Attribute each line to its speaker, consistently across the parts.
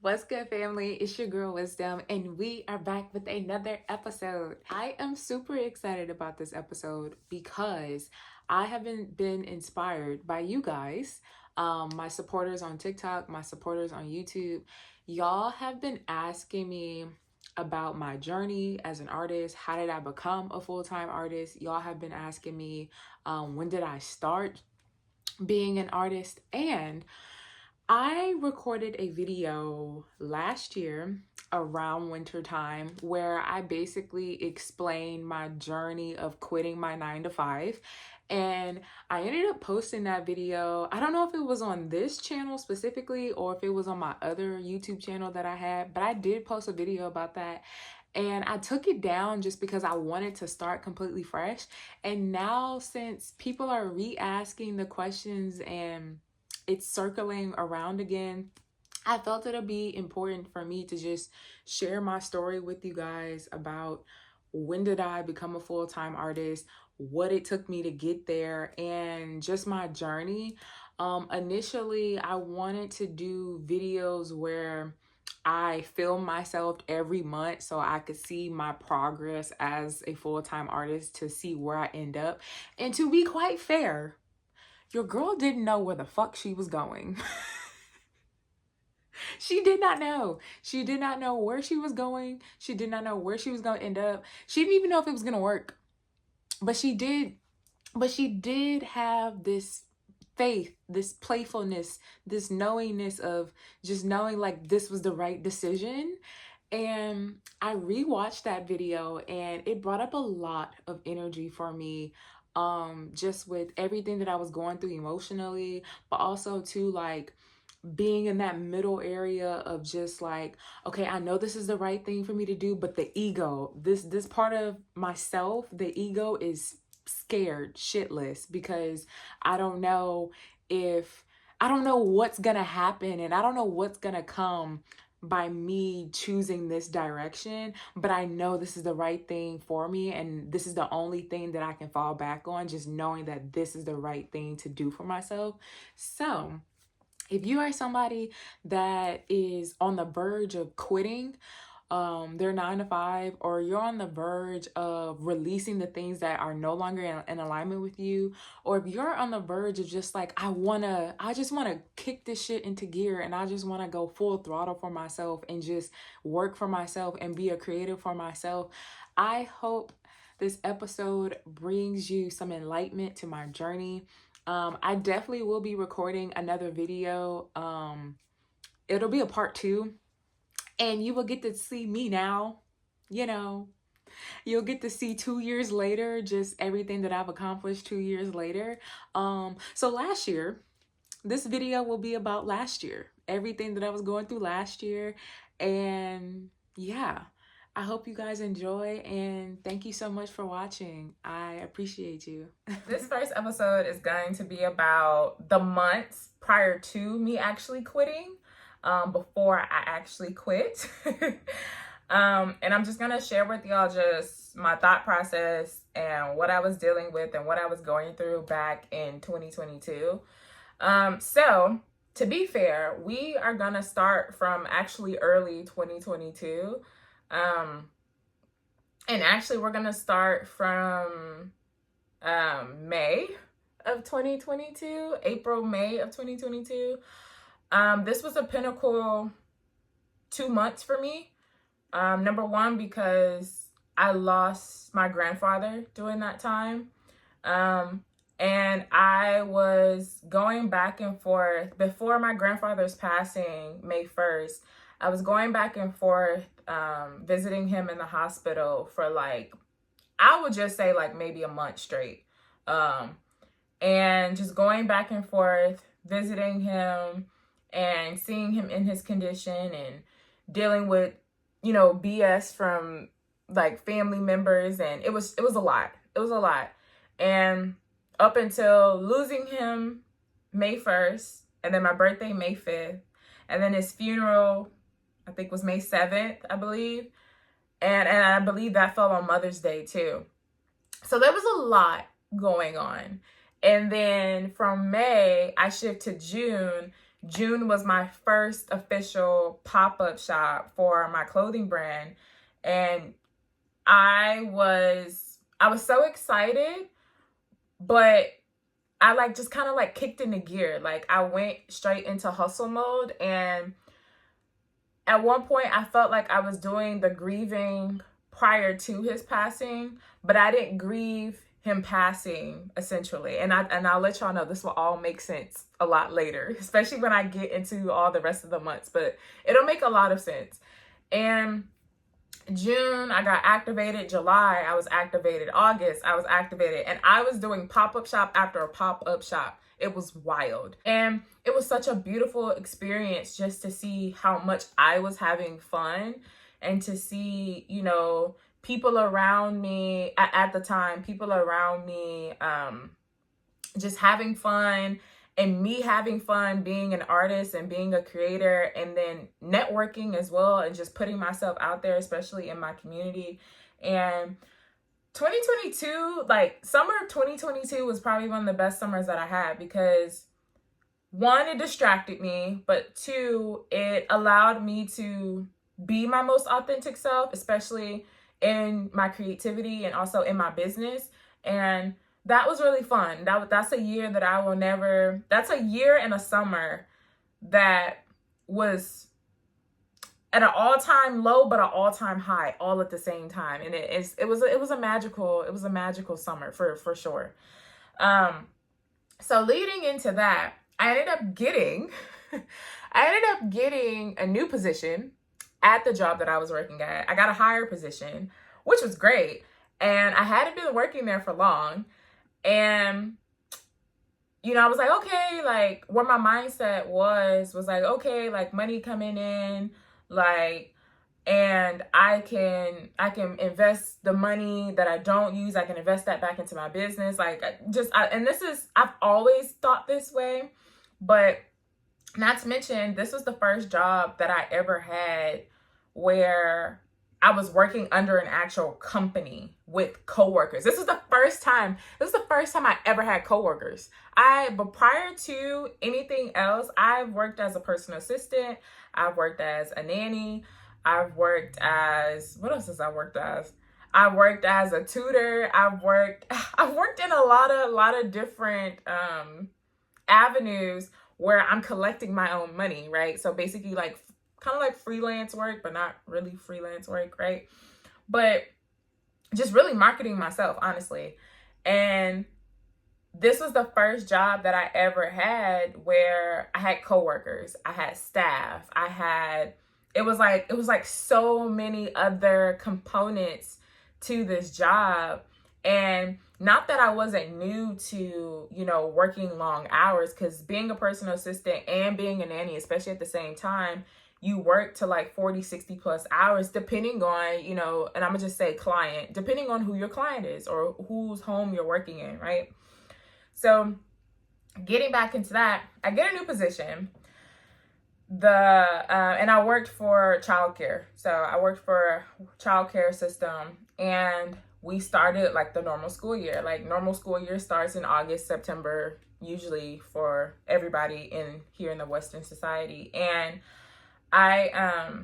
Speaker 1: What's good, family? It's your girl Wisdom, and we are back with another episode. I am super excited about this episode because I have been inspired by you guys, my supporters on TikTok, my supporters on YouTube. Y'all have been asking me about my journey as an artist. How did I become a full-time artist? Y'all have been asking me, when did I start being an artist? And I recorded a video last year around winter time where I basically explained my journey of quitting my 9 to 5. And I ended up posting that video. I don't know if it was on this channel specifically or if it was on my other YouTube channel that I had, but I did post a video about that. And I took it down just because I wanted to start completely fresh. And now, since people are re-asking the questions and it's circling around again, I felt it'll be important for me to just share my story with you guys about when did I become a full-time artist, what it took me to get there, and just my journey. Initially, I wanted to do videos where I film myself every month so I could see my progress as a full-time artist, to see where I end up. And to be quite fair, your girl didn't know where the fuck she was going. She did not know. She did not know where she was going. She did not know where she was going to end up. She didn't even know if it was going to work. But she did have this faith, this playfulness, this knowingness of just knowing like this was the right decision. And I rewatched that video and it brought up a lot of energy for me, just with everything that I was going through emotionally, but also too, like, being in that middle area of just like, okay, I know this is the right thing for me to do, but the ego, this part of myself, the ego is scared shitless because I don't know I don't know what's gonna happen, and I don't know what's gonna come by me choosing this direction, but I know this is the right thing for me, and this is the only thing that I can fall back on, just knowing that this is the right thing to do for myself. So if you are somebody that is on the verge of quitting their 9 to 5, or you're on the verge of releasing the things that are no longer in alignment with you, or if you're on the verge of just like, I just want to kick this shit into gear and I just want to go full throttle for myself and just work for myself and be a creative for myself, I hope this episode brings you some enlightenment to my journey. I definitely will be recording another video. It'll be a part 2. And you will get to see me now, you'll get to see 2 years later, just everything that I've accomplished 2 years later. So last year, this video will be about last year, everything that I was going through last year. And yeah, I hope you guys enjoy, and thank you so much for watching. I appreciate you.
Speaker 2: This first episode is going to be about the months prior to me actually quitting. Before I actually quit. And I'm just gonna share with y'all just my thought process and what I was dealing with and what I was going through back in 2022. So to be fair, we are gonna start from actually early 2022. And actually we're gonna start from May of 2022, May of 2022. This was a pinnacle 2 months for me. Number one, because I lost my grandfather during that time. And I was going back and forth before my grandfather's passing, May 1st. I was going back and forth, visiting him in the hospital for like, I would just say like maybe a month straight. And just going back and forth, visiting him and seeing him in his condition and dealing with, BS from like family members. And it was a lot. It was a lot. And up until losing him May 1st, and then my birthday, May 5th, and then his funeral, I think was May 7th, I believe. And I believe that fell on Mother's Day too. So there was a lot going on. And then from May, I shift to June. June was my first official pop-up shop for my clothing brand. And I was so excited, but I like just kind of like kicked into gear. Like I went straight into hustle mode. And at one point I felt like I was doing the grieving prior to his passing, but I didn't grieve him passing essentially. And I'll let y'all know this will all make sense a lot later, especially when I get into all the rest of the months, but it'll make a lot of sense. And June, I got activated. July, I was activated. August, I was activated. And I was doing pop-up shop after a pop-up shop. It was wild. And it was such a beautiful experience just to see how much I was having fun and to see, you know, people around me at the time, people around me just having fun, and me having fun being an artist and being a creator, and then networking as well, and just putting myself out there, especially in my community. And 2022, like summer of 2022 was probably one of the best summers that I had, because one, it distracted me, but two, it allowed me to be my most authentic self, especially in my creativity and also in my business. And that was really fun. That's a year that I will never, that's a year and a summer that was at an all-time low, but an all-time high all at the same time. And it was a magical summer for sure. So leading into that, I ended up getting a new position at the job that I was working at. I got a higher position, which was great. And I hadn't been working there for long. And, you know, I was like, okay, like where my mindset was like, okay, like money coming in, like, and I can invest the money that I don't use. I can invest that back into my business. Like I've always thought this way, but not to mention, this was the first job that I ever had where I was working under an actual company with coworkers. This is the first time I ever had coworkers. But prior to anything else, I've worked as a personal assistant. I've worked as a nanny. I've worked as, what else has I worked as? I worked as a tutor. I've worked in a lot of different avenues where I'm collecting my own money, right? So basically like kind of like freelance work, but not really freelance work, right? But just really marketing myself, honestly. And this was the first job that I ever had where I had coworkers, I had staff, it was like so many other components to this job. And not that I wasn't new to, you know, working long hours, because being a personal assistant and being a nanny, especially at the same time, you work to like 40, 60 plus hours, depending on, you know, and I'm gonna just say client, depending on who your client is or whose home you're working in, right? So getting back into that, I get a new position. And I worked for childcare. So I worked for a childcare system, and we started like the normal school year. Like normal school year starts in August, September, usually for everybody here in the Western society. And I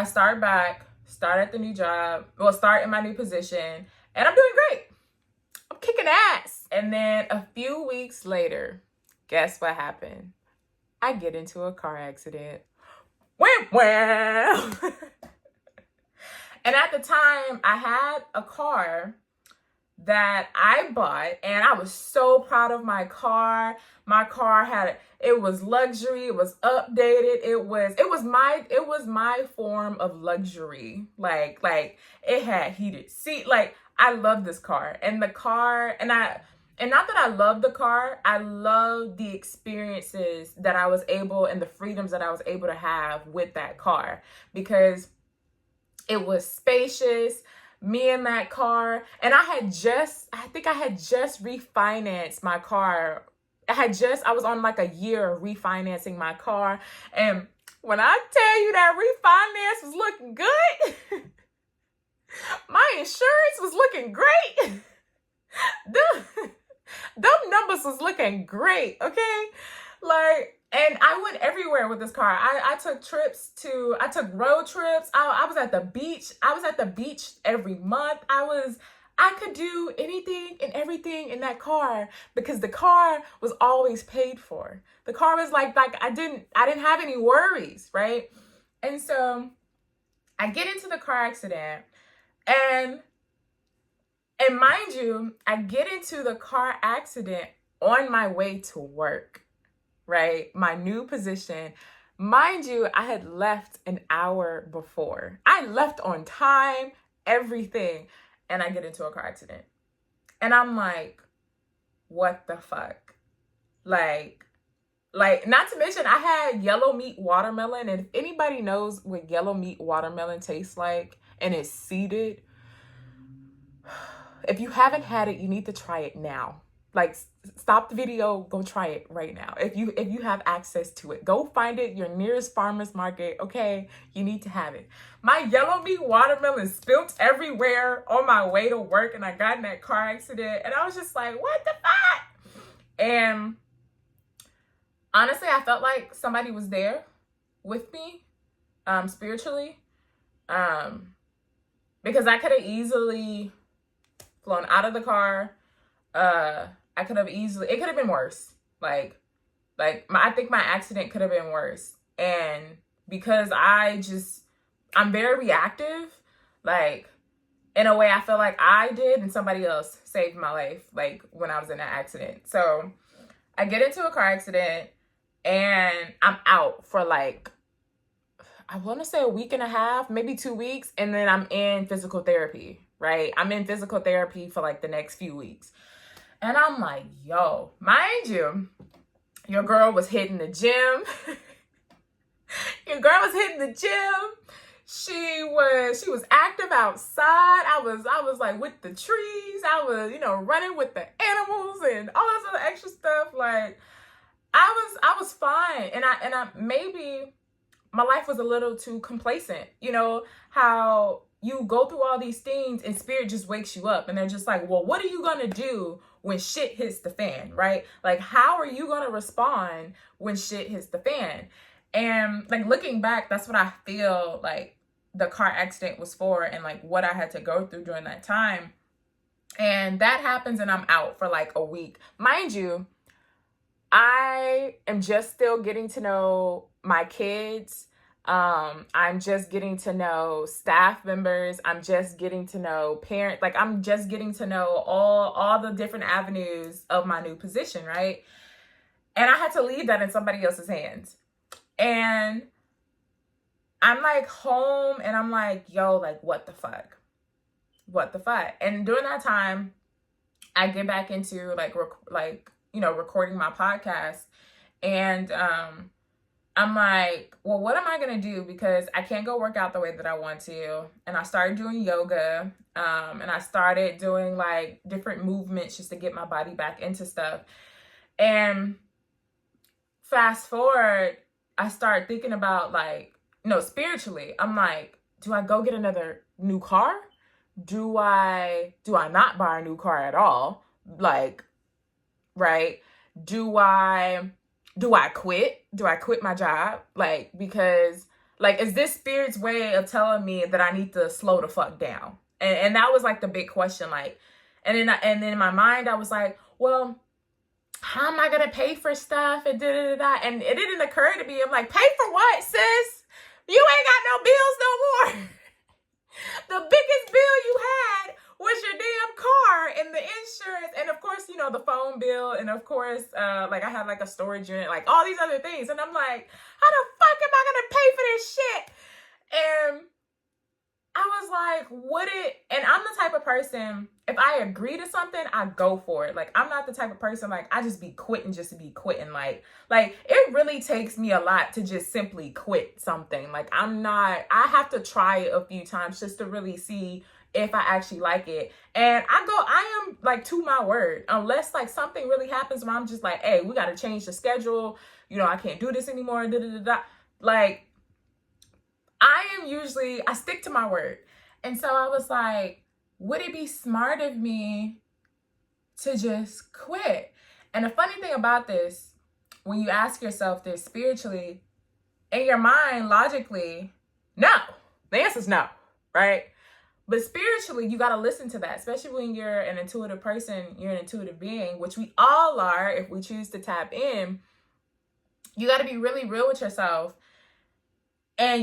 Speaker 2: start at the new job, start in my new position, and I'm doing great. I'm kicking ass. And then a few weeks later, guess what happened? I get into a car accident. Well. And at the time, I had a car that I bought, and I was so proud of my car. My car it was luxury, it was updated, it was my form of luxury. Like it had heated seat. Like I love this car. And the car, and not that I love the car, I love the experiences that I was able and the freedoms that I was able to have with that car, because it was spacious. Me in that car, and I think I had just refinanced my car. I was on like a year of refinancing my car, and when I tell you that refinance was looking good, my insurance was looking great. Them numbers was looking great, okay? Like And I went everywhere with this car. I took road trips. I was at the beach. I was at the beach every month. I could do anything and everything in that car because the car was always paid for. The car was like I didn't have any worries, right? And so I get into the car accident, and mind you, I get into the car accident on my way to work, right? My new position. Mind you, I had left an hour before. I left on time, everything, and I get into a car accident. And I'm like, what the fuck? Like, not to mention I had yellow meat watermelon, and if anybody knows what yellow meat watermelon tastes like and it's seeded, if you haven't had it, you need to try it now. Like, stop the video, go try it right now. If you have access to it, go find it, your nearest farmer's market, okay? You need to have it. My yellow meat watermelon spilt everywhere on my way to work, and I got in that car accident, and I was just like, what the fuck? And honestly, I felt like somebody was there with me, spiritually, because I could have easily flown out of the car. It could have been worse. I think my accident could have been worse. And because I'm very reactive, like, in a way I feel like I did and somebody else saved my life, like, when I was in that accident. So I get into a car accident and I'm out for like, I want to say a week and a half, maybe 2 weeks. And then I'm in physical therapy, right? I'm in physical therapy for like the next few weeks. And I'm like, yo, mind you, your girl was hitting the gym. Your girl was hitting the gym. She was active outside. I was like with the trees. I was, running with the animals and all this other extra stuff. Like, I was fine. And I maybe my life was a little too complacent. You know how you go through all these things and spirit just wakes you up and they're just like, well, what are you going to do when shit hits the fan, right? Like, how are you going to respond when shit hits the fan? And like, looking back, that's what I feel like the car accident was for, and like what I had to go through during that time. And that happens and I'm out for like a week. Mind you, I am just still getting to know my kids. I'm just getting to know staff members. I'm just getting to know parents. Like, I'm just getting to know all the different avenues of my new position, right? And I had to leave that in somebody else's hands. And I'm like home and I'm like, yo, like, what the fuck? What the fuck? And during that time, I get back into recording my podcast. And I'm like, well, what am I going to do? Because I can't go work out the way that I want to. And I started doing yoga. And I started doing like different movements just to get my body back into stuff. And fast forward, I started thinking about spiritually. I'm like, do I go get another new car? Do I not buy a new car at all? Like, right? Do I quit? Do I quit my job? Like, because like, is this spirit's way of telling me that I need to slow the fuck down? And that was like the big question. Like, and then in my mind, I was like, well, how am I gonna pay for stuff and And it didn't occur to me. I'm like, pay for what, sis? You ain't got no bills no more. The biggest bill you had was your damn car and the insurance, and of course, the phone bill, and of course, I had like a storage unit, like all these other things. And I'm like, how the fuck am I gonna pay for this shit? And I was like, and I'm the type of person, if I agree to something, I go for it. Like, I'm not the type of person, like, I just be quitting just to be quitting. Like it really takes me a lot to just simply quit something. Like, I have to try it a few times just to really see if I actually like it. And I am like to my word, unless like something really happens where I'm just like, hey, we got to change the schedule. I can't do this anymore. Like, I stick to my word. And so I was like, would it be smart of me to just quit? And the funny thing about this when you ask yourself this spiritually, in your mind, logically, no. The answer is no, right? But spiritually, you got to listen to that, especially when you're an intuitive person, you're an intuitive being, which we all are if we choose to tap in. You got to be really real with yourself. And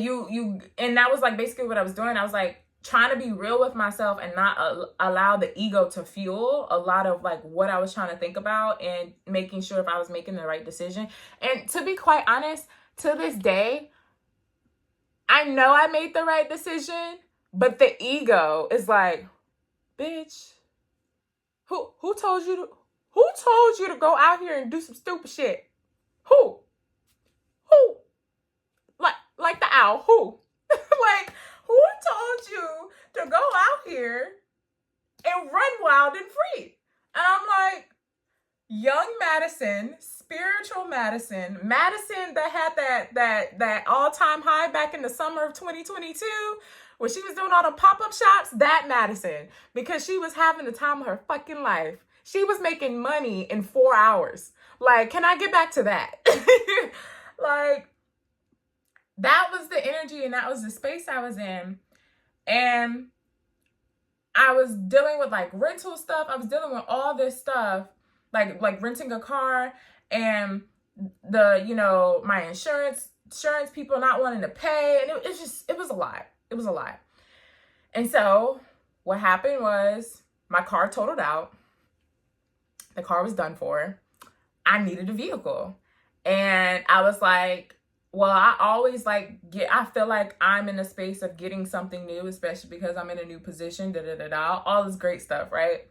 Speaker 2: and that was like basically what I was doing. I was like trying to be real with myself and not allow the ego to fuel a lot of like what I was trying to think about and making sure if I was making the right decision. And to be quite honest, to this day, I know I made the right decision, but the ego is like, bitch, who told you to go out here and do some stupid shit? Who? Like the owl, who? Like, who told you to go out here and run wild and free? And I'm like, young Madison, spiritual Madison that had that all-time high back in the summer of 2022, when she was doing all the pop-up shops, that Madison, because she was having the time of her fucking life. She was making money in 4 hours. Like, can I get back to that? Like, that was the energy and that was the space I was in. And I was dealing with like rental stuff. I was dealing with all this stuff, like renting a car and the, my insurance people not wanting to pay. And it was a lot. It was a lot. And so what happened was my car totaled out. The car was done for. I needed a vehicle. And I was like, well, I always I feel like I'm in a space of getting something new, especially because I'm in a new position, all this great stuff, right?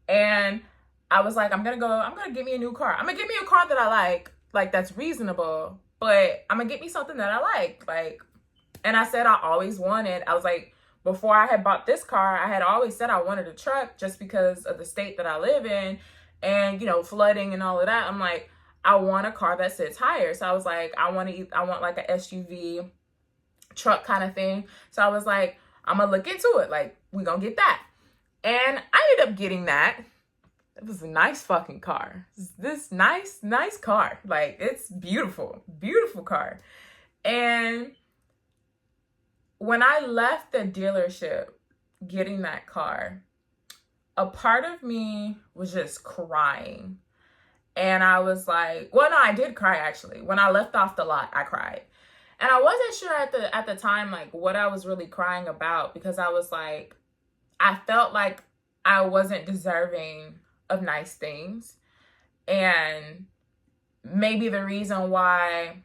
Speaker 2: And I was like, I'm gonna get me a new car. I'm gonna get me a car that I like that's reasonable, but I'm gonna get me something that I like. And I said I was like, before I had bought this car, I had always said I wanted a truck just because of the state that I live in and, flooding and all of that. I'm like, I want a car that sits higher. So I was like, I want like a SUV truck kind of thing. So I was like, I'm going to look into it. Like, we going to get that. And I ended up getting that. It was a nice fucking car. This nice car. Like, it's beautiful, beautiful car. And when I left the dealership getting that car, a part of me was just crying. And I was like, well, no, I did cry actually. When I left off the lot, I cried. And I wasn't sure at the time, like what I was really crying about, because I was like, I felt like I wasn't deserving of nice things. And maybe the reason why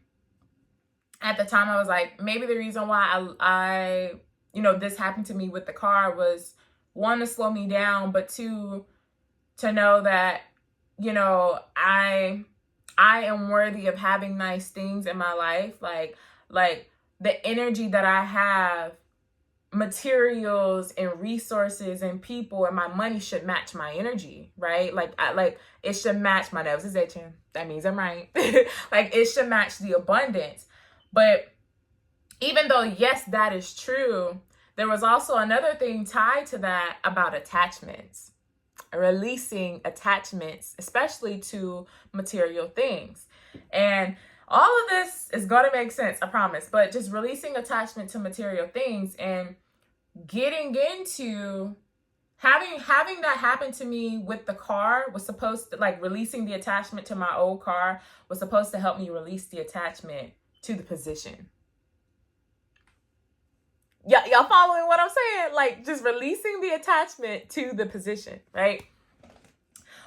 Speaker 2: at the time I was like, maybe the reason why I this happened to me with the car was, one, to slow me down, but two, to know that, I am worthy of having nice things in my life. Like the energy that I have, materials and resources and people and my money should match my energy, right? Like it should match. My nose is itching. That means I'm right. Like it should match the abundance. But even though, yes, that is true, there was also another thing tied to that about attachments. Releasing attachments, especially to material things. And all of this is going to make sense, I promise. But just releasing attachment to material things and getting into having that happen to me with the car was supposed to, like, releasing the attachment to my old car was supposed to help me release the attachment to the position. Y'all following what I'm saying? Like, just releasing the attachment to the position, right?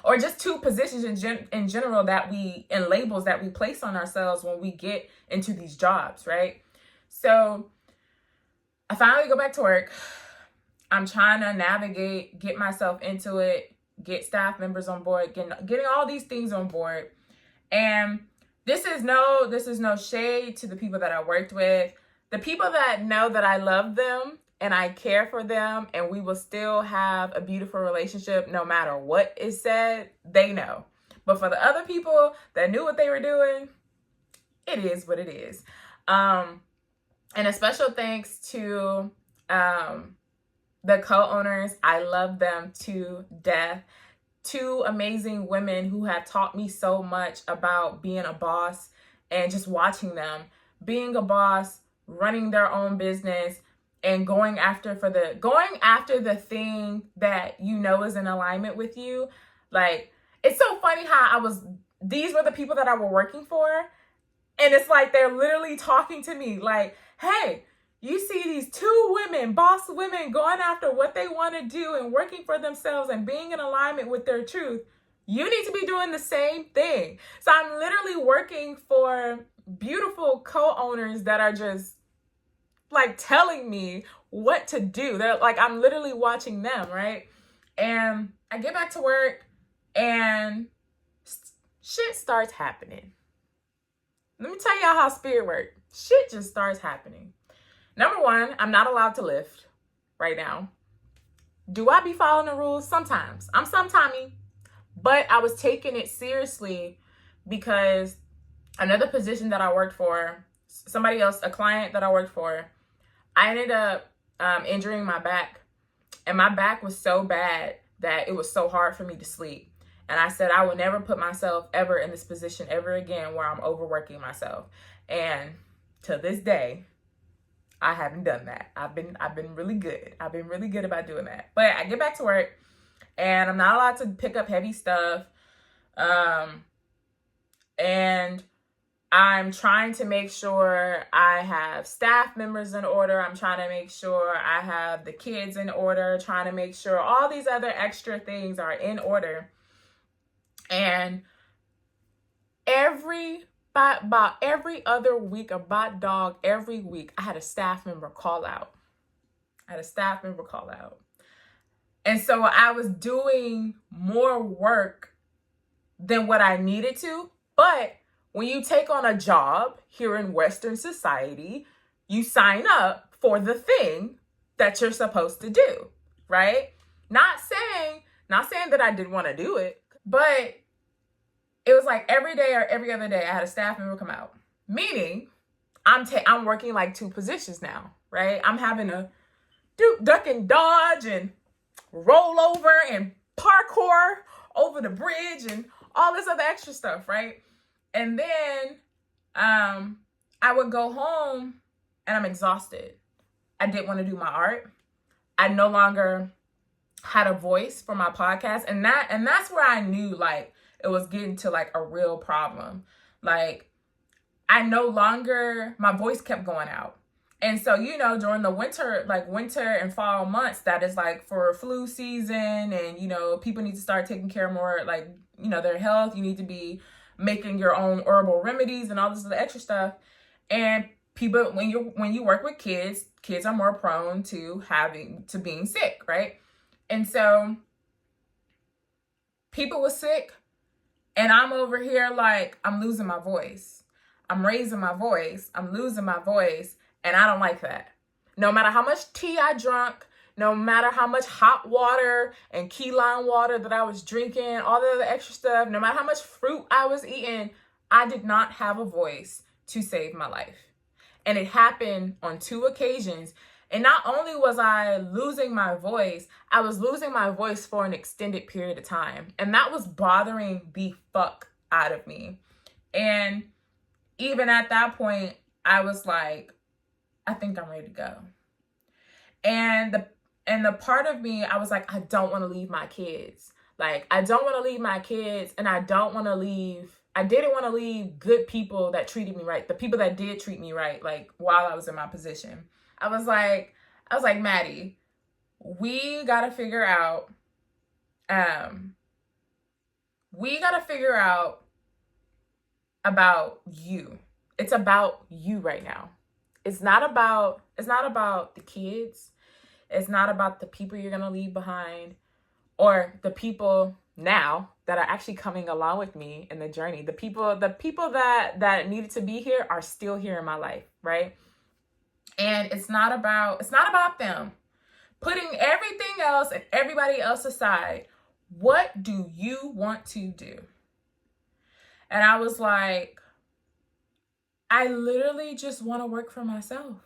Speaker 2: Or just to positions in general and labels that we place on ourselves when we get into these jobs, right? So I finally go back to work. I'm trying to navigate, get myself into it, get staff members on board, getting all these things on board. And this is no shade to the people that I worked with. The people that know that I love them and I care for them and we will still have a beautiful relationship no matter what is said, they know. But for the other people that knew what they were doing, it is what it is. And a special thanks to the co-owners. I love them to death. two amazing women who have taught me so much about being a boss, and just watching them being a boss, running their own business, and going after the thing that you know is in alignment with you. Like, it's so funny how these were the people that I were working for, and it's like they're literally talking to me like, hey, you see these two women, boss women, going after what they want to do and working for themselves and being in alignment with their truth. You need to be doing the same thing. So I'm literally working for beautiful co-owners that are just like telling me what to do. They're like, I'm literally watching them, right? And I get back to work and shit starts happening. Let me tell y'all how spirit works. Shit just starts happening. Number one, I'm not allowed to lift right now. Do I be following the rules? Sometimes. I'm sometimey. But I was taking it seriously because another position that I worked for, somebody else, a client that I worked for, I ended up injuring my back. And my back was so bad that it was so hard for me to sleep. And I said, I will never put myself ever in this position ever again where I'm overworking myself. And to this day, I haven't done that. I've been really good. I've been really good about doing that. But I get back to work and I'm not allowed to pick up heavy stuff. And I'm trying to make sure I have staff members in order. I'm trying to make sure I have the kids in order, trying to make sure all these other extra things are in order. And about every other week, about dog, every week, I had a staff member call out. And so I was doing more work than what I needed to. But when you take on a job here in Western society, you sign up for the thing that you're supposed to do, right? Not saying that I didn't want to do it, but it was like every day or every other day I had a staff member come out. Meaning I'm working like two positions now, right? I'm having to duck and dodge and roll over and parkour over the bridge and all this other extra stuff, right? And then I would go home and I'm exhausted. I didn't want to do my art. I no longer had a voice for my podcast. And that's where I knew like it was getting to like a real problem. Like my voice kept going out. And so, during the winter and fall months, that is like for flu season and, people need to start taking care of more like, their health. You need to be making your own herbal remedies and all this other extra stuff. And people, when you work with kids are more prone to being sick, right? And so people were sick and I'm over here like, I'm losing my voice. I'm raising my voice. I'm losing my voice. And I don't like that. No matter how much tea I drank, no matter how much hot water and key lime water that I was drinking, all the other extra stuff, no matter how much fruit I was eating, I did not have a voice to save my life. And it happened on two occasions. And not only was I losing my voice, I was losing my voice for an extended period of time. And that was bothering the fuck out of me. And even at that point, I was like, I think I'm ready to go. And the part of me, I was like, I don't want to leave my kids. Like, I don't want to leave my kids, and I didn't want to leave good people that treated me right. The people that did treat me right, like while I was in my position. I was like, Maddie, we got to figure out about you. It's about you right now. It's not about the kids. It's not about the people you're going to leave behind or the people now that are actually coming along with me in the journey. The people that needed to be here are still here in my life, right? And it's not about them. Putting everything else and everybody else aside, what do you want to do? And I was like, I literally just want to work for myself.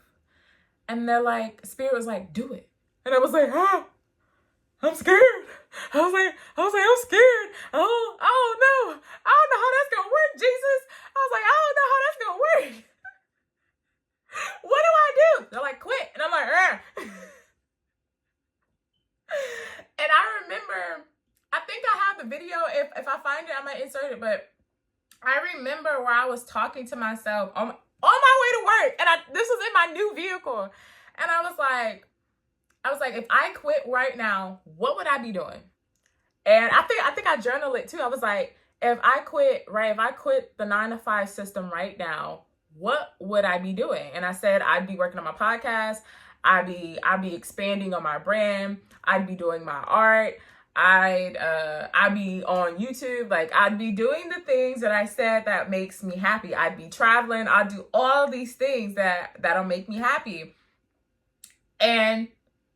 Speaker 2: And they're like, Spirit was like, do it. And I was like, I'm scared. I was like, I'm scared. I don't know. I don't know how that's gonna work, Jesus. I was like, I don't know how that's gonna work. What do I do? They're like, quit. And I'm like, And I remember, I think I have the video. If I find it, I might insert it. But I remember where I was talking to myself on my way to work. And this was in my new vehicle. And I was like, if I quit right now, what would I be doing? And I think I journaled it too. I was like, if I quit the 9-to-5 system right now, what would I be doing? And I said, I'd be working on my podcast. I'd be expanding on my brand. I'd be doing my art. I'd be on YouTube. Like, I'd be doing the things that I said that makes me happy. I'd be traveling. I'd do all these things that'll make me happy. And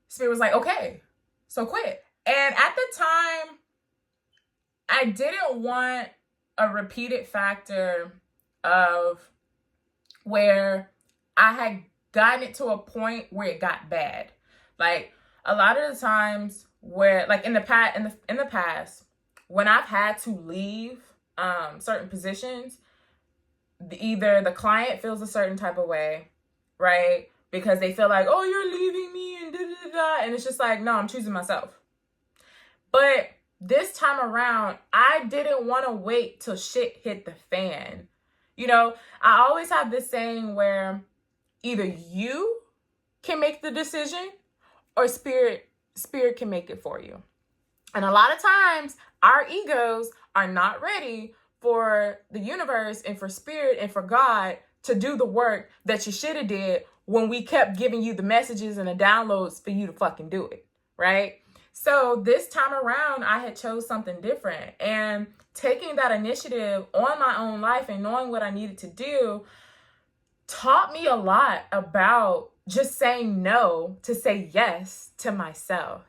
Speaker 2: Spirit was like, okay, so quit. And at the time, I didn't want a repeated factor of where I had gotten it to a point where it got bad. Like, a lot of the times where, like, in the past, when I've had to leave certain positions, either the client feels a certain type of way, right? Because they feel like, oh, you're leaving me and da-da-da-da. And it's just like, no, I'm choosing myself. But this time around, I didn't want to wait till shit hit the fan. You know, I always have this saying where either you can make the decision or spirit can make it for you. And a lot of times our egos are not ready for the universe and for spirit and for God to do the work that you should have did when we kept giving you the messages and the downloads for you to fucking do it, right? So this time around, I had chose something different, and taking that initiative on my own life and knowing what I needed to do taught me a lot about just saying no to say yes to myself.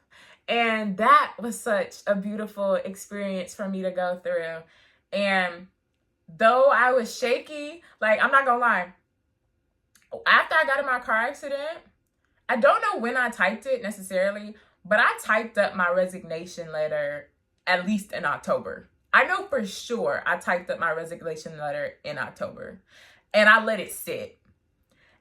Speaker 2: And that was such a beautiful experience for me to go through. And though I was shaky, like, I'm not gonna lie, after I got in my car accident, I don't know when I typed it necessarily, but I typed up my resignation letter at least in October. I know for sure I typed up my resignation letter in October, and I let it sit.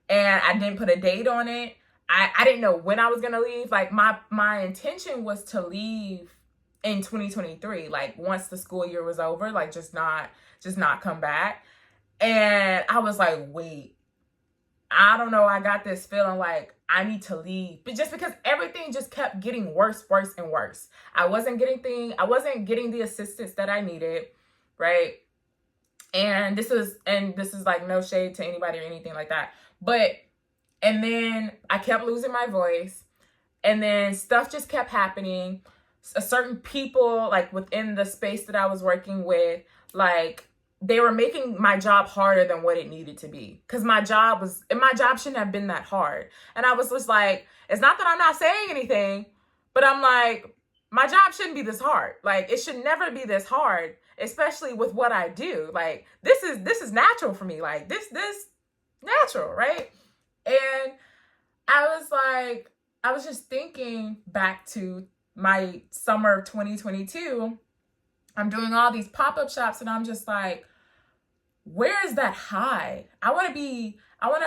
Speaker 2: And I didn't put a date on it. I didn't know when I was going to leave. Like, my intention was to leave in 2023, like, once the school year was over, like, just not come back. And I was like, wait, I don't know. I got this feeling like I need to leave, but just because everything just kept getting worse and worse. I wasn't getting the assistance that I needed, right? And this is like no shade to anybody or anything like that. And then I kept losing my voice, and then stuff just kept happening. Certain people, like, within the space that I was working with, like, they were making my job harder than what it needed to be. Because my job shouldn't have been that hard. And I was just like, it's not that I'm not saying anything, but I'm like, my job shouldn't be this hard. Like, it should never be this hard, especially with what I do. Like, this is natural for me. Like, this natural, right? And I was just thinking back to my summer of 2022. I'm doing all these pop-up shops, and I'm just like, where is that high? I want to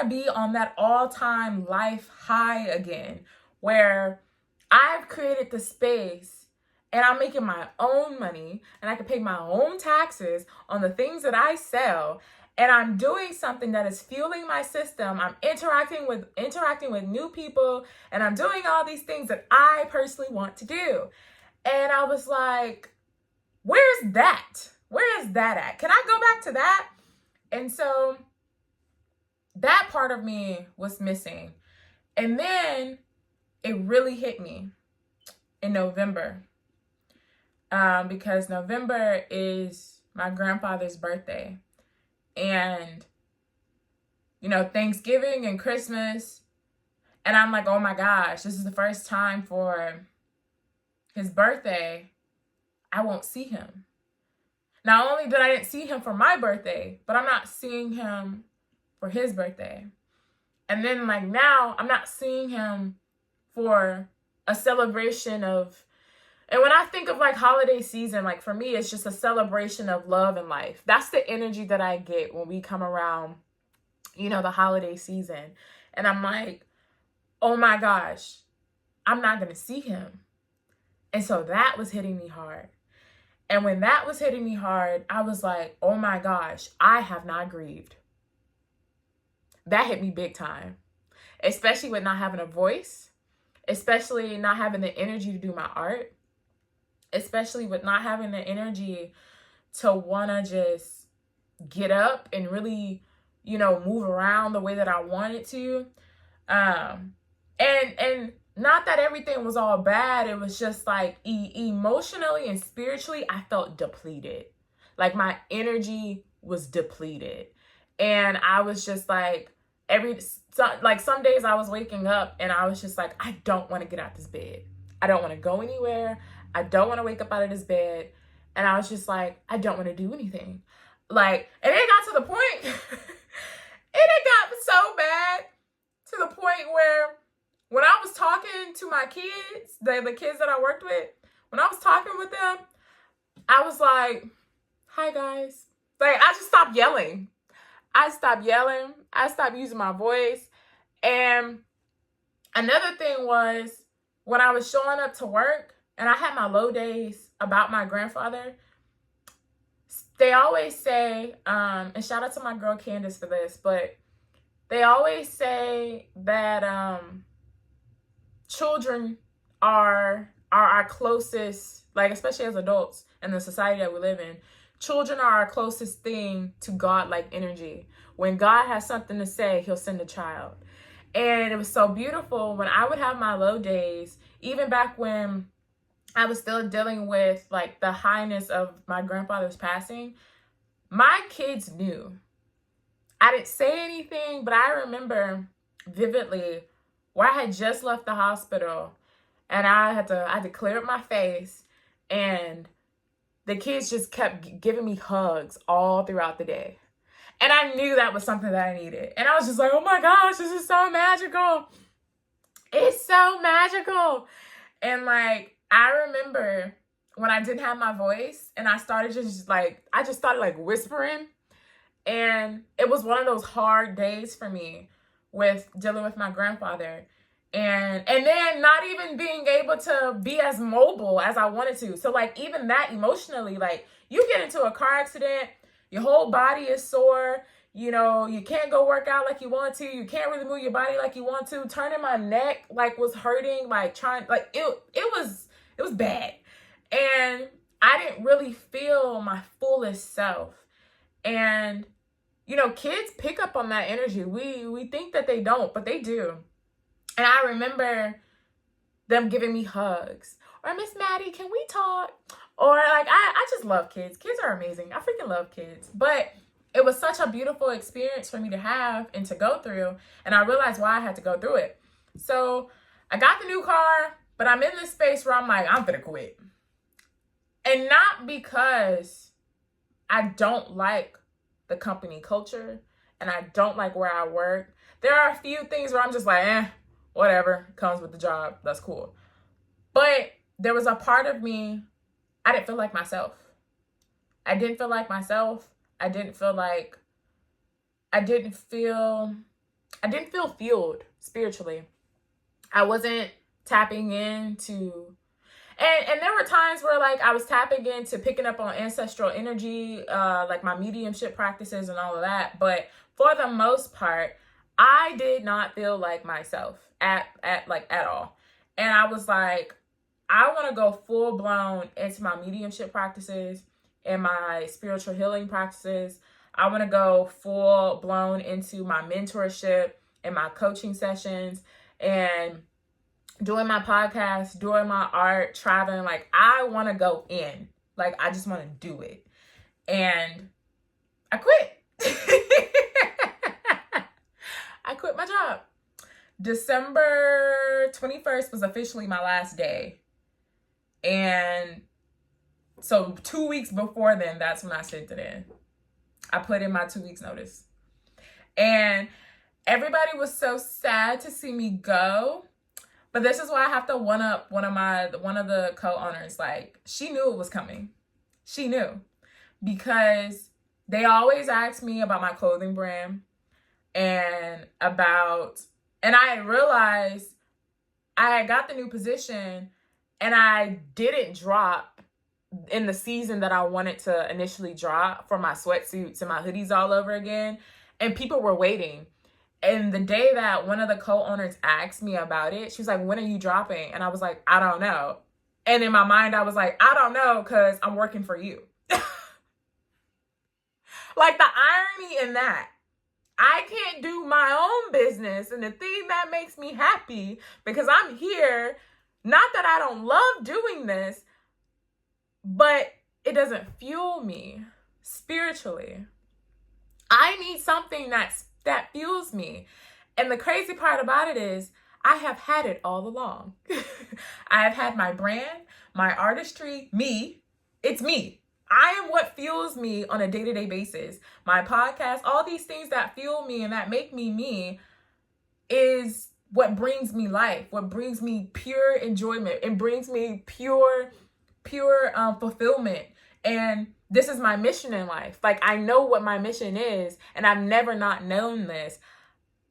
Speaker 2: be on that all-time life high again, where I've created the space and I'm making my own money, and I can pay my own taxes on the things that I sell. And I'm doing something that is fueling my system. I'm interacting with new people, and I'm doing all these things that I personally want to do. And I was like, where's that? Where is that at? Can I go back to that? And so that part of me was missing. And then it really hit me in November, because November is my grandfather's birthday. And, you know, Thanksgiving and Christmas. And I'm like, oh my gosh, this is the first time for his birthday I won't see him. Not only did I didn't see him for my birthday, but I'm not seeing him for his birthday. And then, like, now I'm not seeing him for a celebration of And when I think of like holiday season, like for me, it's just a celebration of love and life. That's the energy that I get when we come around, the holiday season. And I'm like, oh my gosh, I'm not going to see him. And so that was hitting me hard. And when that was hitting me hard, I was like, oh my gosh, I have not grieved. That hit me big time, especially with not having a voice, especially not having the energy to do my art, especially with not having the energy to want to just get up and really, move around the way that I wanted to. And not that everything was all bad. It was just like emotionally and spiritually, I felt depleted. Like my energy was depleted. And I was just like, some days I was waking up and I was just like, I don't want to get out this bed. I don't want to go anywhere. I don't want to wake up out of this bed. And I was just like, I don't want to do anything. Like, and it got to the point, it got so bad to the point where when I was talking to my kids, the kids that I worked with, when I was talking with them, I was like, hi guys. Like, I just stopped yelling. I stopped yelling. I stopped using my voice. And another thing was when I was showing up to work and I had my low days about my grandfather, they always say, and shout out to my girl Candace for this, but they always say that children are our closest, like especially as adults in the society that we live in, children are our closest thing to God-like energy. When God has something to say, he'll send a child. And it was so beautiful when I would have my low days, even back when I was still dealing with like the highness of my grandfather's passing, my kids knew. I didn't say anything, but I remember vividly where I had just left the hospital and I had to clear up my face, and the kids just kept giving me hugs all throughout the day. And I knew that was something that I needed. And I was just like, oh my gosh, this is so magical. It's so magical. And like, I remember when I didn't have my voice and I started I just started whispering. And it was one of those hard days for me with dealing with my grandfather. And then not even being able to be as mobile as I wanted to. So like even that emotionally, like you get into a car accident, your whole body is sore, you can't go work out like you want to, you can't really move your body like you want to. Turning my neck was hurting, it was bad. And I didn't really feel my fullest self. And kids pick up on that energy. We think that they don't, but they do. And I remember them giving me hugs. Or, Miss Maddie, can we talk? Or I just love kids. Kids are amazing. I freaking love kids. But it was such a beautiful experience for me to have and to go through. And I realized why I had to go through it. So I got the new car, but I'm in this space where I'm like, I'm gonna quit. And not because I don't like the company culture and I don't like where I work. There are a few things where I'm just like, whatever, comes with the job, that's cool. But there was a part of me, I didn't feel like myself. I didn't feel like myself. I didn't feel fueled spiritually. I wasn't tapping into, and there were times where I was tapping into picking up on ancestral energy, like my mediumship practices and all of that. But for the most part, I did not feel like myself at all. And I was like, I want to go full blown into my mediumship practices and my spiritual healing practices. I want to go full blown into my mentorship and my coaching sessions and doing my podcast, doing my art, traveling. I want to go in. I just want to do it. And I quit. I quit my job. December 21st was officially my last day. And so 2 weeks before then, that's when I sent it in. I put in my 2 weeks notice. And everybody was so sad to see me go. But this is why I have to one up one of the co-owners. Like, she knew it was coming. She knew, because they always ask me about my clothing brand and I realized I got the new position and I didn't drop in the season that I wanted to initially drop for my sweatsuits and my hoodies all over again. And people were waiting. And the day that one of the co-owners asked me about it, she was like, when are you dropping? And I was like, I don't know. And in my mind, I was like, I don't know, because I'm working for you. Like, the irony in that. I can't do my own business. And the thing that makes me happy, because I'm here, not that I don't love doing this, but it doesn't fuel me spiritually. I need something that fuels me. And the crazy part about it is, I have had it all along. I have had my brand, my artistry, me. It's me. I am what fuels me on a day-to-day basis. My podcast, all these things that fuel me and that make me me is what brings me life, what brings me pure enjoyment. It brings me pure fulfillment. And this is my mission in life. Like, I know what my mission is, and I've never not known this.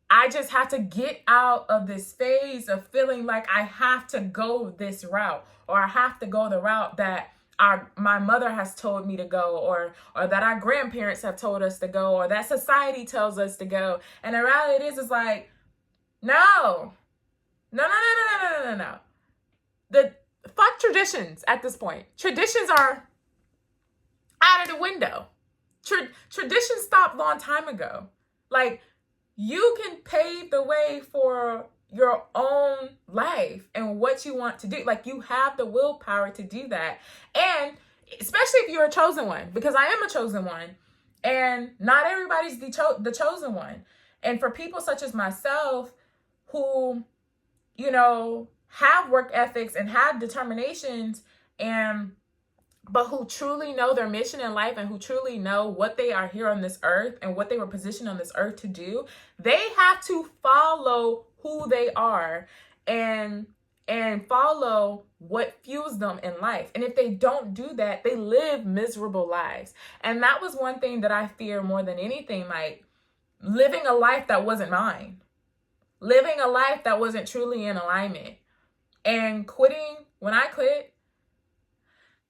Speaker 2: I just have to get out of this phase of feeling like I have to go this route, or I have to go the route that my mother has told me to go, or that our grandparents have told us to go, or that society tells us to go. And the reality is like, no. The fuck traditions at this point. Traditions are out of the window. Traditions stopped a long time ago. Like, you can pave the way for your own life and what you want to do. Like, you have the willpower to do that. And especially if you're a chosen one, because I am a chosen one, and not everybody's the chosen one. And for people such as myself who, have work ethics and have determinations, but who truly know their mission in life and who truly know what they are here on this earth and what they were positioned on this earth to do, they have to follow who they are and follow what fuels them in life. And if they don't do that, they live miserable lives. And that was one thing that I fear more than anything, like living a life that wasn't mine, living a life that wasn't truly in alignment. And when I quit,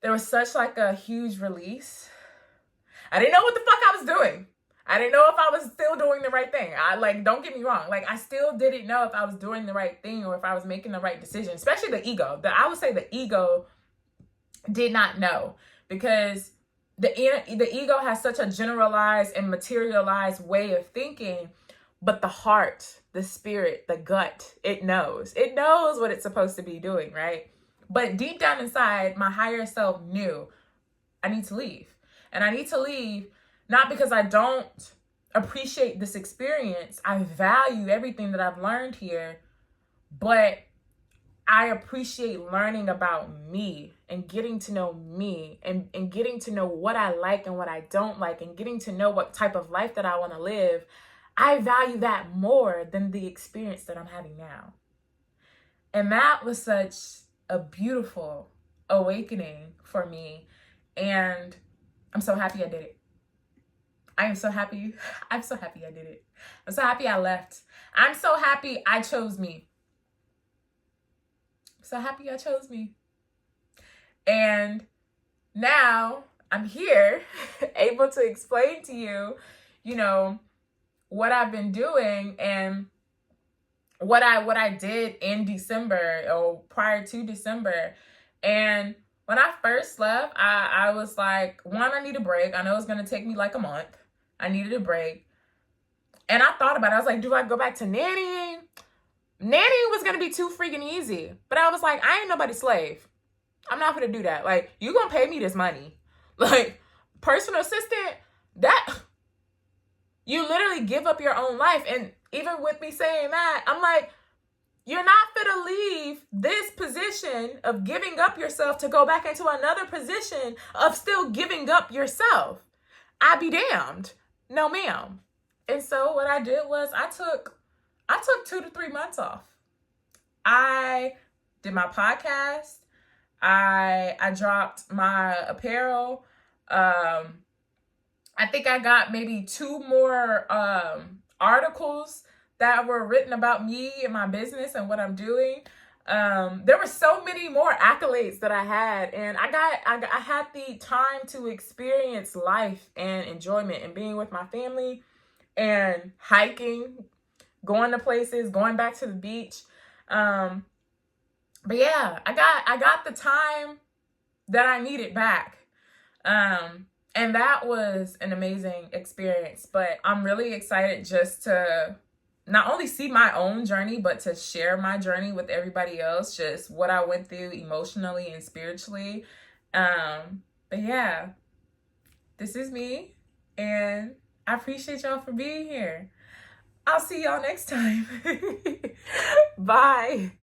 Speaker 2: there was such like a huge release. I didn't know what the fuck I was doing. I didn't know if I was still doing the right thing. Don't get me wrong. Like, I still didn't know if I was doing the right thing or if I was making the right decision, especially the ego. I would say the ego did not know, because the ego has such a generalized and materialized way of thinking, but the heart, the spirit, the gut, it knows what it's supposed to be doing, right? But deep down inside, my higher self knew I need to leave. And I need to leave not because I don't appreciate this experience. I value everything that I've learned here, but I appreciate learning about me and getting to know me and getting to know what I like and what I don't like and getting to know what type of life that I want to live. I value that more than the experience that I'm having now. And that was such a beautiful awakening for me. And I'm so happy I did it. I am so happy. I'm so happy I did it. I'm so happy I left. I'm so happy I chose me. So happy I chose me. And now I'm here able to explain to you, what I've been doing and what I did in December or prior to December. And when I first left, I was like, one, I need a break. I know it's going to take me like a month. I needed a break. And I thought about it. I was like, do I go back to nannying? Nannying was going to be too freaking easy. But I was like, I ain't nobody's slave. I'm not going to do that. Like, you going to pay me this money. Like, personal assistant, that, you literally give up your own life. And even with me saying that, I'm like, you're not fit to leave this position of giving up yourself to go back into another position of still giving up yourself. I be damned. No, ma'am. And so what I did was I took 2 to 3 months off. I did my podcast. I dropped my apparel. I think I got maybe 2 more articles that were written about me and my business and what I'm doing. There were so many more accolades that I had, and I had the time to experience life and enjoyment and being with my family and hiking, going to places, going back to the beach. But yeah, I got the time that I needed back. And that was an amazing experience. But I'm really excited just to not only see my own journey, but to share my journey with everybody else, just what I went through emotionally and spiritually. But yeah, this is me, and I appreciate y'all for being here. I'll see y'all next time. Bye.